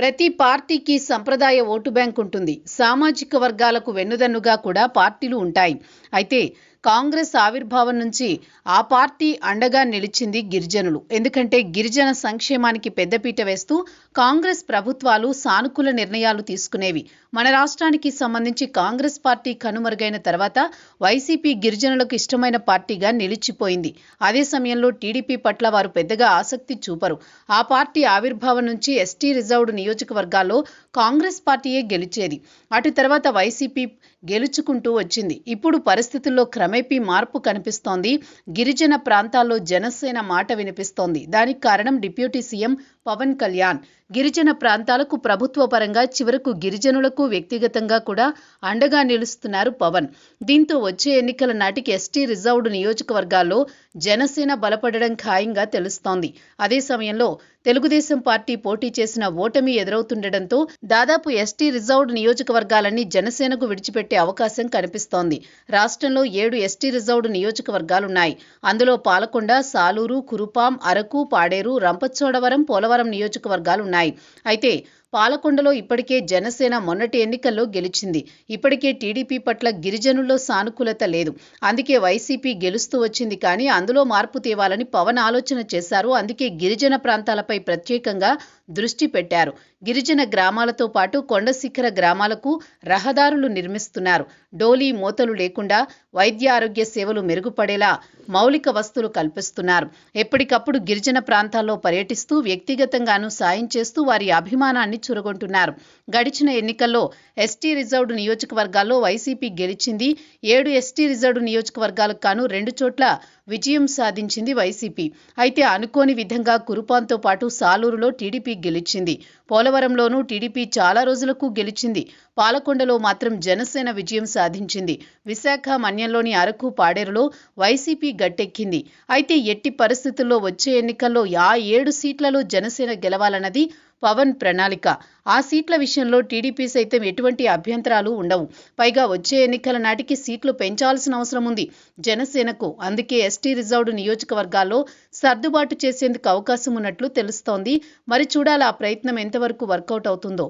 ప్రతి పార్టీకి సంప్రదాయ ఓటు బ్యాంక్ ఉంటుంది. సామాజిక వర్గాలకు వెన్నుదన్నుగా కూడా పార్టీలు ఉంటాయి. అయితే కాంగ్రెస్ ఆవిర్భావం నుంచి ఆ పార్టీ అండగా నిలిచింది గిరిజనులు. ఎందుకంటే గిరిజన సంక్షేమానికి పెద్దపీట వేస్తూ కాంగ్రెస్ ప్రభుత్వాలు సానుకూల నిర్ణయాలు తీసుకునేవి. మన రాష్ట్రానికి సంబంధించి కాంగ్రెస్ పార్టీ కనుమరుగైన తర్వాత వైసీపీ గిరిజనులకు ఇష్టమైన పార్టీగా నిలిచిపోయింది. అదే సమయంలో టీడీపీ పట్ల వారు పెద్దగా ఆసక్తి చూపరు. ఆ పార్టీ ఆవిర్భావం నుంచి ఎస్టీ రిజర్వ్డ్ నియోజకవర్గాల్లో కాంగ్రెస్ పార్టీయే గెలిచేది. అటు తర్వాత వైసీపీ గెలుచుకుంటూ వచ్చింది. ఇప్పుడు పరిస్థితుల్లో క్రమేపీ మార్పు కనిపిస్తోంది. గిరిజన ప్రాంతాల్లో జనసేన మాట వినిపిస్తోంది. దానికి కారణం డిప్యూటీ సీఎం పవన్ కళ్యాణ్. గిరిజన ప్రాంతాలకు ప్రభుత్వ పరంగా చివరకు గిరిజనులకు వ్యక్తిగతంగా కూడా అండగా నిలుస్తున్నారు పవన్. దీంతో వచ్చే ఎన్నికల నాటికి ఎస్టీ రిజర్వ్డ్ నియోజకవర్గాల్లో జనసేన బలపడడం ఖాయంగా తెలుస్తోంది. అదే సమయంలో తెలుగుదేశం పార్టీ పోటీ చేసిన ఓటమి ఎదురవుతుండటంతో దాదాపు ఎస్టీ రిజర్వ్డ్ నియోజకవర్గాలన్నీ జనసేనకు విడిచిపెట్టే అవకాశం కనిపిస్తోంది. రాష్ట్రంలో 7 ఎస్టీ రిజర్వ్డ్ నియోజకవర్గాలున్నాయి. అందులో పాలకొండ, సాలూరు, కురుపాం, అరకు, పాడేరు, రంపచోడవరం, పోలవరం నియోజకవర్గాలున్నాయి. అయితే పాలకొండలో ఇప్పటికే జనసేన మొన్నటి ఎన్నికల్లో గెలిచింది. ఇప్పటికే టీడీపీ పట్ల గిరిజనుల్లో సానుకూలత లేదు. అందుకే వైసీపీ గెలుస్తూ వచ్చింది. కానీ అందులో మార్పు తేవాలని పవన్ ఆలోచన చేశారు. అందుకే గిరిజన ప్రాంతాలపై ప్రత్యేకంగా దృష్టి పెట్టారు. గిరిజన గ్రామాలతో పాటు కొండ శిఖర గ్రామాలకు రహదారులు నిర్మిస్తున్నారు. డోలీ మోతలు లేకుండా వైద్య ఆరోగ్య సేవలు మెరుగుపడేలా మౌలిక వస్తువులు కల్పిస్తున్నారు. ఎప్పటికప్పుడు గిరిజన ప్రాంతాల్లో పర్యటిస్తూ వ్యక్తిగతంగానూ సాయం చేస్తూ వారి అభిమానాన్ని చురగొంటున్నారు. గడిచిన ఎన్నికల్లో ఎస్టీ రిజర్వ్డ్ నియోజకవర్గాల్లో వైసీపీ గెలిచింది. 7 ఎస్టీ రిజర్వ్డ్ నియోజకవర్గాలకు గాను 2 చోట్ల విజయం సాధించింది వైసీపీ. అయితే అనుకోని విధంగా కురుపాంతో పాటు సాలూరులో టీడీపీ గెలిచింది. పోలవరంలోనూ టీడీపీ చాలా రోజులకు గెలిచింది. పాలకొండలో మాత్రం జనసేన విజయం సాధించింది. విశాఖ మన్యంలోని అరకు, పాడేరులో వైసీపీ గట్టెక్కింది. అయితే ఎట్టి పరిస్థితుల్లో వచ్చే ఎన్నికల్లో ఆ 7 సీట్లలో జనసేన గెలవాలన్నది పవన్ ప్రణాళిక. ఆ సీట్ల విషయంలో టీడీపీ సైతం ఎటువంటి అభ్యంతరాలు ఉండవు. పైగా వచ్చే ఎన్నికల నాటికి సీట్లు పెంచాల్సిన అవసరం ఉంది జనసేనకు. అందుకే ఎస్టీ రిజర్వ్డ్ నియోజకవర్గాల్లో సర్దుబాటు చేసేందుకు అవకాశం ఉన్నట్లు తెలుస్తోంది. మరి చూడాలి ఆ ప్రయత్నం ఎంతవరకు వర్కౌట్ అవుతుందో.